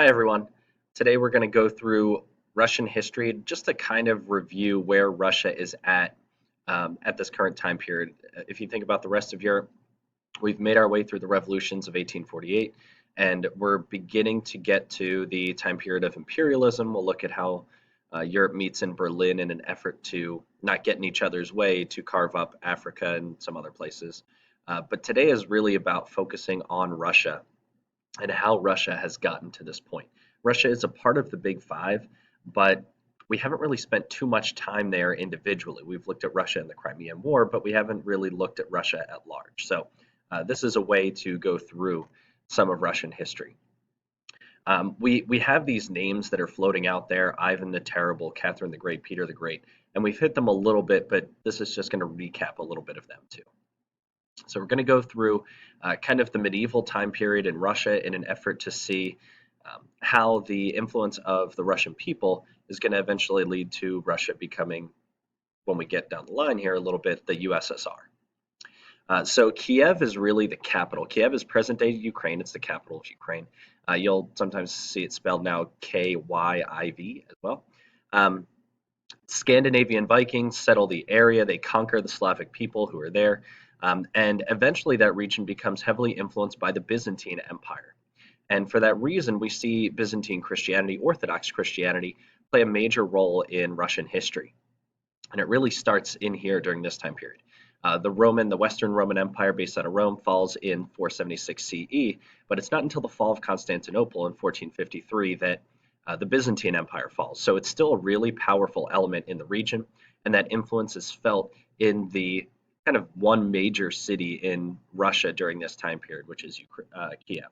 Hi, everyone. Today we're going to go through Russian history just to kind of review where Russia is at this current time period. If you think about the rest of Europe, we've made our way through the revolutions of 1848, and we're beginning to get to the time period of imperialism. We'll look at how Europe meets in Berlin in an effort to not get in each other's way to carve up Africa and some other places. But today is really about focusing on Russia and how Russia has gotten to this point. Russia is a part of the Big Five, but we haven't really spent too much time there individually. We've looked at Russia in the Crimean War, but we haven't really looked at Russia at large. So this is a way to go through some of Russian history. We have these names that are floating out there: Ivan the Terrible, Catherine the Great, Peter the Great, and we've hit them a little bit, but this is just going to recap a little bit of them too. So we're going to go through kind of the medieval time period in Russia in an effort to see how the influence of the Russian people is going to eventually lead to Russia becoming, when we get down the line here a little bit, the USSR. So Kiev is really the capital. Kiev is present-day Ukraine. It's the capital of Ukraine. You'll sometimes see it spelled now Kyiv as well. Scandinavian Vikings settle the area. They conquer the Slavic people who are there. And eventually that region becomes heavily influenced by the Byzantine Empire. And for that reason, we see Byzantine Christianity, Orthodox Christianity, play a major role in Russian history. And it really starts in here during this time period. The Western Roman Empire based out of Rome falls in 476 CE, but it's not until the fall of Constantinople in 1453 that the Byzantine Empire falls. So it's still a really powerful element in the region, and that influence is felt in the kind of one major city in Russia during this time period, which is Kiev.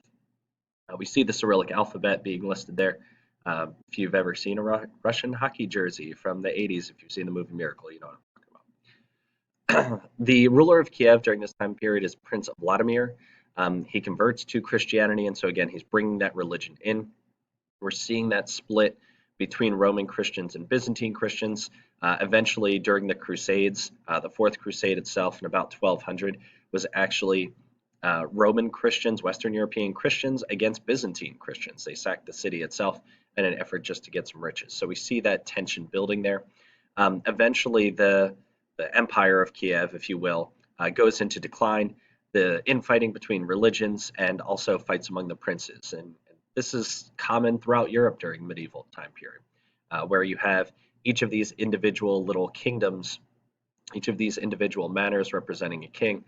We see the Cyrillic alphabet being listed there. If you've ever seen a Russian hockey jersey from the 80s, if you've seen the movie Miracle, you know what I'm talking about. The ruler of Kiev during this time period is Prince Vladimir. He converts to Christianity, and so again, he's bringing that religion in. We're seeing that split between Roman Christians and Byzantine Christians. Eventually, during the Crusades, the Fourth Crusade itself in about 1200 was actually Roman Christians, Western European Christians against Byzantine Christians. They sacked the city itself in an effort just to get some riches. So we see that tension building there. Eventually, the empire of Kiev, if you will, goes into decline. The infighting between religions and also fights among the princes. And this is common throughout Europe during the medieval time period, where you have each of these individual little kingdoms, each of these individual manors representing a king,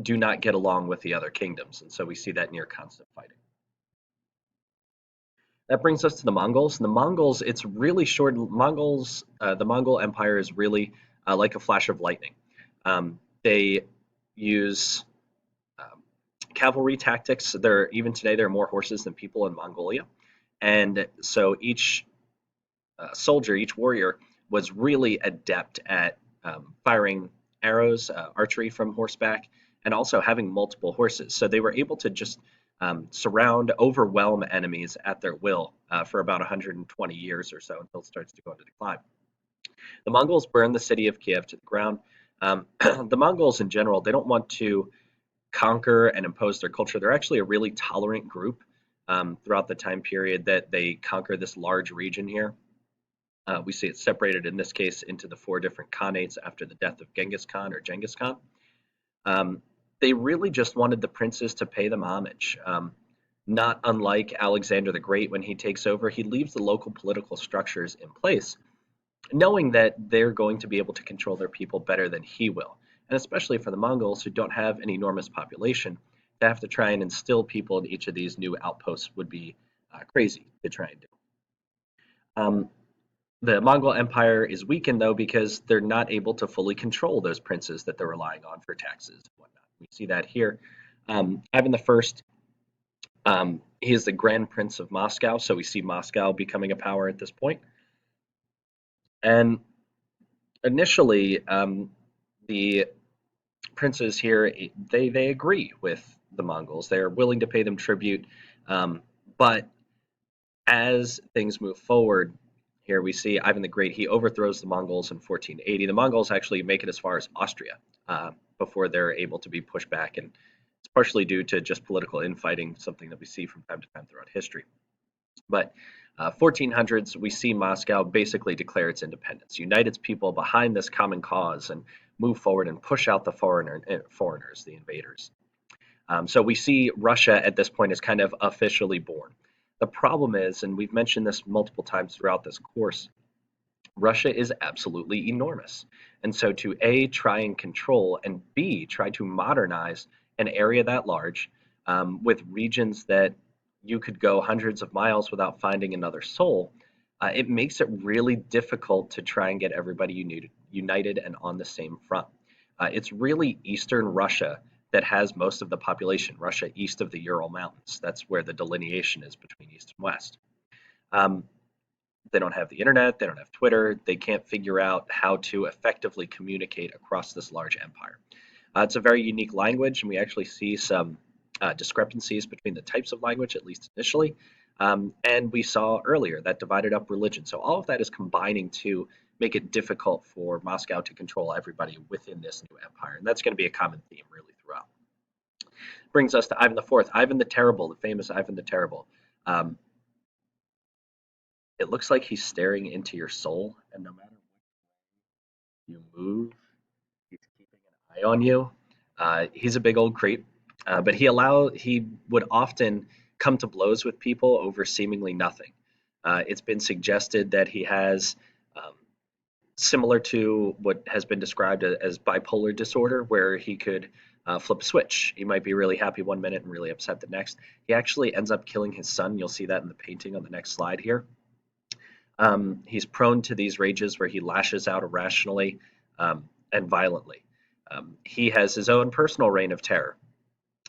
do not get along with the other kingdoms. And so we see that near constant fighting. That brings us to the Mongols. And the Mongols, it's really short. The Mongol Empire is really like a flash of lightning. They use cavalry tactics. Even today, there are more horses than people in Mongolia. And so each soldier, each warrior, was really adept at firing arrows, archery from horseback, and also having multiple horses. So they were able to just surround, overwhelm enemies at their will for about 120 years or so until it starts to go into decline. The Mongols burned the city of Kiev to the ground. The Mongols in general, they don't want to conquer and impose their culture. They're actually a really tolerant group throughout the time period that they conquer this large region here. We see it separated in this case into the 4 different khanates after the death of Genghis Khan or Genghis Khan. They really just wanted the princes to pay them homage. Not unlike Alexander the Great, when he takes over, he leaves the local political structures in place, knowing that they're going to be able to control their people better than he will. And especially for the Mongols, who don't have an enormous population, to have to try and instill people in each of these new outposts would be crazy to try and do. The Mongol Empire is weakened, though, because they're not able to fully control those princes that they're relying on for taxes and whatnot. We see that here. Ivan I, he is the Grand Prince of Moscow, so we see Moscow becoming a power at this point. And initially, the princes here, they agree with the Mongols. They are willing to pay them tribute, but as things move forward, here we see Ivan the Great. He overthrows the Mongols in 1480. The Mongols actually make it as far as Austria before they're able to be pushed back, and it's partially due to just political infighting, something that we see from time to time throughout history. But 1400s, we see Moscow basically declare its independence, unite its people behind this common cause, and move forward and push out the foreigners, the invaders. So we see Russia at this point is kind of officially born. The problem is, and we've mentioned this multiple times throughout this course, Russia is absolutely enormous. And so to A, try and control, and B, try to modernize an area that large with regions that you could go hundreds of miles without finding another soul, it makes it really difficult to try and get everybody united and on the same front. It's really Eastern Russia that has most of the population, Russia east of the Ural Mountains. That's where the delineation is between East and West. Um, they don't have the internet, they don't have Twitter, they can't figure out how to effectively communicate across this large empire. It's a very unique language, and we actually see some discrepancies between the types of language, at least initially. And we saw earlier that divided up religion. So all of that is combining to make it difficult for Moscow to control everybody within this new empire. And that's going to be a common theme really throughout. Brings us to Ivan the Fourth, Ivan the Terrible, the famous Ivan the Terrible. Um, it looks like he's staring into your soul, and no matter what you move, he's keeping an eye on you. He's a big old creep, but he would often come to blows with people over seemingly nothing. It's been suggested that he has um, similar to what has been described as bipolar disorder, where he could flip a switch. He might be really happy one minute and really upset the next. He actually ends up killing his son. You'll see that in the painting on the next slide here. He's prone to these rages where he lashes out irrationally and violently. He has his own personal reign of terror,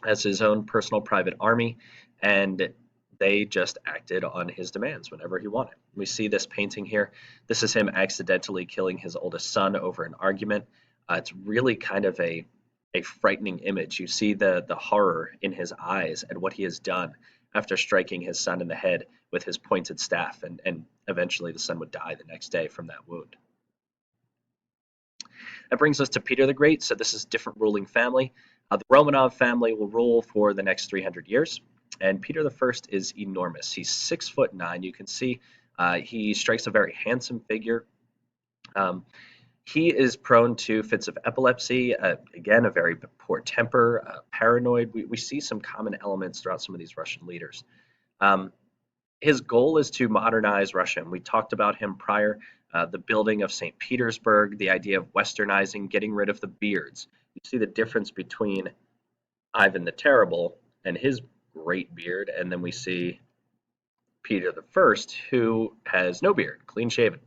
has his own personal private army, and they just acted on his demands whenever he wanted. We see this painting here. This is him accidentally killing his oldest son over an argument. It's really kind of a frightening image. You see the horror in his eyes at what he has done after striking his son in the head with his pointed staff, and eventually the son would die the next day from that wound. That brings us to Peter the Great. So this is a different ruling family. The Romanov family will rule for the next 300 years, and Peter the First is enormous. He's 6'9". You can see he strikes a very handsome figure. Um, he is prone to fits of epilepsy, again, a very poor temper, paranoid. We see some common elements throughout some of these Russian leaders. Um, his goal is to modernize Russia, and we talked about him prior. The building of St. Petersburg, the idea of westernizing, getting rid of the beards. You see the difference between Ivan the Terrible and his great beard, and then we see Peter the First, who has no beard, clean shaven.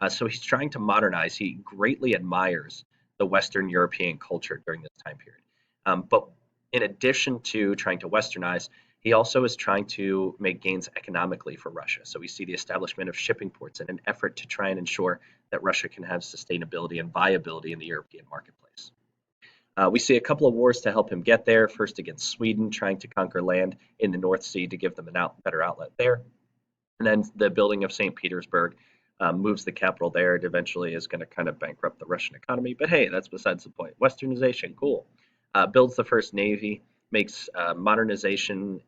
So he's trying to modernize. He greatly admires the Western European culture during this time period. But in addition to trying to westernize, he also is trying to make gains economically for Russia. So we see the establishment of shipping ports in an effort to try and ensure that Russia can have sustainability and viability in the European marketplace. We see a couple of wars to help him get there. First against Sweden, trying to conquer land in the North Sea to give them a better outlet there. And then the building of St. Petersburg moves the capital there. It eventually is going to kind of bankrupt the Russian economy. But hey, that's besides the point. Westernization, cool. Builds the first navy, makes modernization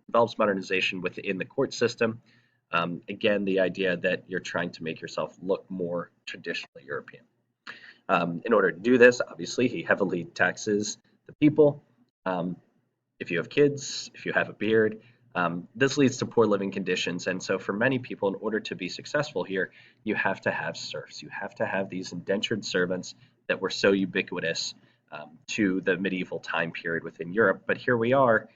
develops modernization within the court system. Again, the idea that you're trying to make yourself look more traditionally European. In order to do this, obviously, he heavily taxes the people. Um, if you have kids, if you have a beard, this leads to poor living conditions. And so, for many people, in order to be successful here, you have to have serfs. You have to have these indentured servants that were so ubiquitous to the medieval time period within Europe. But here we are,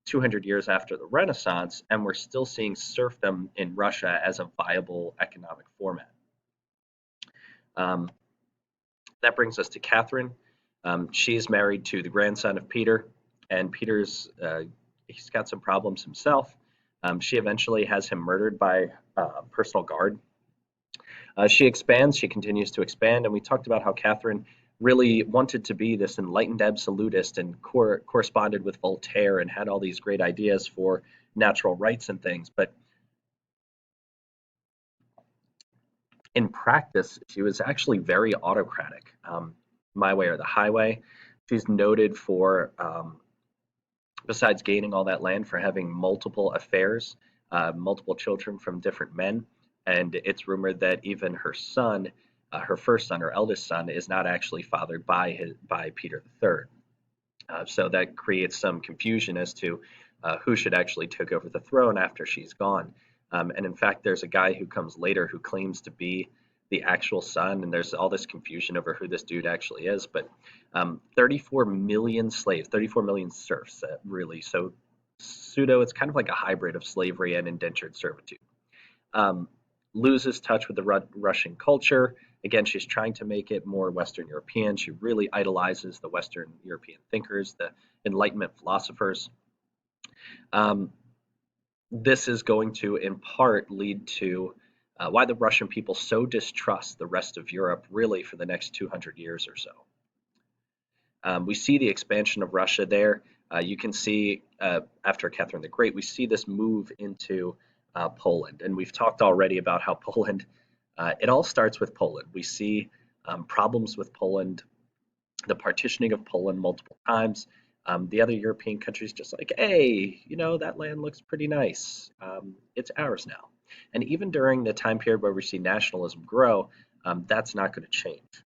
200 years after the Renaissance, and we're still seeing serfdom in Russia as a viable economic format. Um, that brings us to Catherine. She's married to the grandson of Peter, and he's got some problems himself. She eventually has him murdered by a personal guard. She expands, she continues to expand, and we talked about how Catherine really wanted to be this enlightened absolutist and corresponded with Voltaire and had all these great ideas for natural rights and things. But in practice, she was actually very autocratic. My way or the highway. She's noted for, besides gaining all that land, for having multiple affairs. multiple children from different men, and it's rumored that even her son, her first son, her eldest son, is not actually fathered by Peter III. So that creates some confusion as to who should actually take over the throne after she's gone. And in fact, there's a guy who comes later who claims to be the actual son, and there's all this confusion over who this dude actually is. But 34 million slaves, 34 million serfs, really. So it's kind of like a hybrid of slavery and indentured servitude. Um, Loses touch with the Russian culture. Again, she's trying to make it more Western European. She really idolizes the Western European thinkers, the Enlightenment philosophers. Um, this is going to, in part, lead to why the Russian people so distrust the rest of Europe, really, for the next 200 years or so. We see the expansion of Russia there. You can see after Catherine the Great, we see this move into Poland. And we've talked already about how Poland, it all starts with Poland. We see problems with Poland, the partitioning of Poland multiple times. The other European countries just like, hey, that land looks pretty nice. It's ours now. And even during the time period where we see nationalism grow, that's not going to change.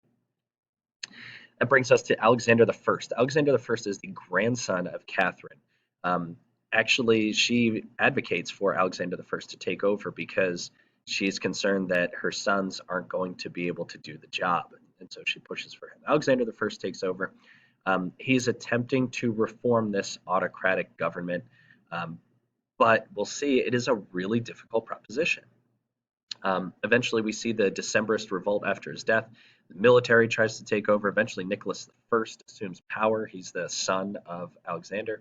That brings us to Alexander the First. Alexander the First is the grandson of Catherine. Um, Actually, she advocates for Alexander the First to take over because she's concerned that her sons aren't going to be able to do the job, and so she pushes for him. Alexander the First takes over. He's attempting to reform this autocratic government, um, but we'll see it is a really difficult proposition. Eventually, we see the Decembrist revolt after his death. The military tries to take over. Eventually, Nicholas I assumes power. He's the son of Alexander.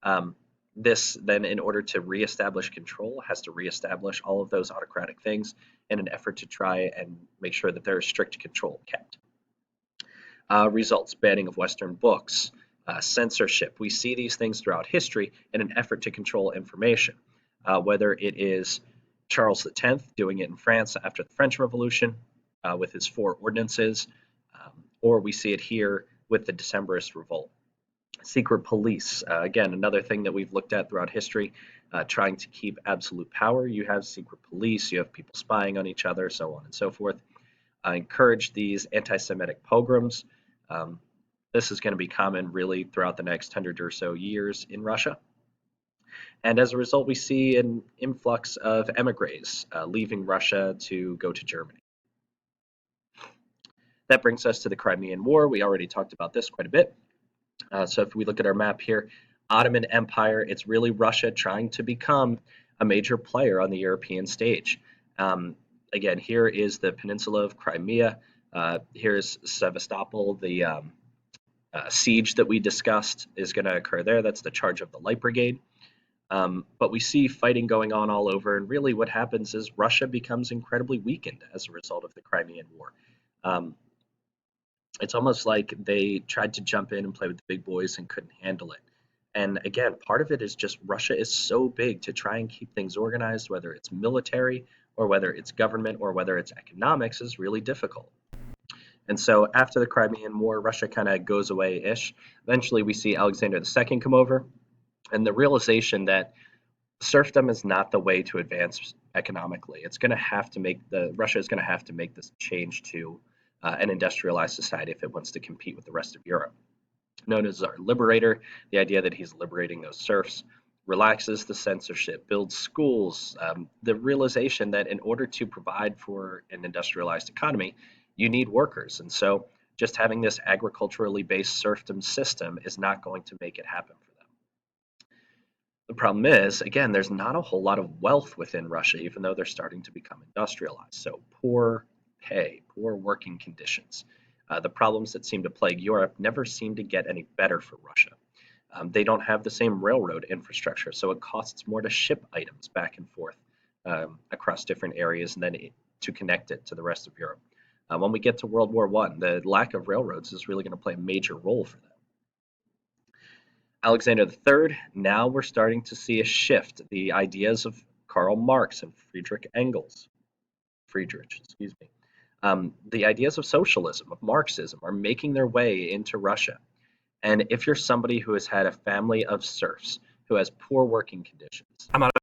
Um, this then, in order to reestablish control, has to reestablish all of those autocratic things in an effort to try and make sure that there is strict control kept. Results: banning of Western books, censorship. We see these things throughout history in an effort to control information, whether it is Charles X doing it in France after the French Revolution with his four ordinances, or we see it here with the Decembrist revolt. Secret police, again, another thing that we've looked at throughout history, trying to keep absolute power. You have secret police, you have people spying on each other, so on and so forth. Encourage these anti-Semitic pogroms. Um, this is going to be common really throughout the next 100 or so years in Russia. And as a result, we see an influx of emigres leaving Russia to go to Germany. That brings us to the Crimean War. We already talked about this quite a bit. So if we look at our map here, Ottoman Empire, it's really Russia trying to become a major player on the European stage. Again, here is the peninsula of Crimea. Here's Sevastopol. The siege that we discussed is going to occur there. That's the charge of the Light Brigade. But we see fighting going on all over, and really what happens is Russia becomes incredibly weakened as a result of the Crimean War. It's almost like they tried to jump in and play with the big boys and couldn't handle it. And again, part of it is just Russia is so big to try and keep things organized, whether it's military or whether it's government or whether it's economics, is really difficult. And so after the Crimean War, Russia kind of goes away-ish. Eventually, we see Alexander II come over, and the realization that serfdom is not the way to advance economically. It's going to have to Russia is going to have to make this change to an industrialized society if it wants to compete with the rest of Europe. Known as our liberator, the idea that he's liberating those serfs, relaxes the censorship, builds schools, the realization that in order to provide for an industrialized economy, you need workers. And so just having this agriculturally based serfdom system is not going to make it happen for them. The problem is, again, there's not a whole lot of wealth within Russia, even though they're starting to become industrialized. So poor pay, poor working conditions. The problems that seem to plague Europe never seem to get any better for Russia. They don't have the same railroad infrastructure, so it costs more to ship items back and forth across different areas and then to connect it to the rest of Europe. When we get to World War I, the lack of railroads is really going to play a major role for them. Alexander III, now we're starting to see a shift. The ideas of Karl Marx and Friedrich, excuse me. The ideas of socialism, of Marxism, are making their way into Russia. And if you're somebody who has had a family of serfs, who has poor working conditions, I'm out of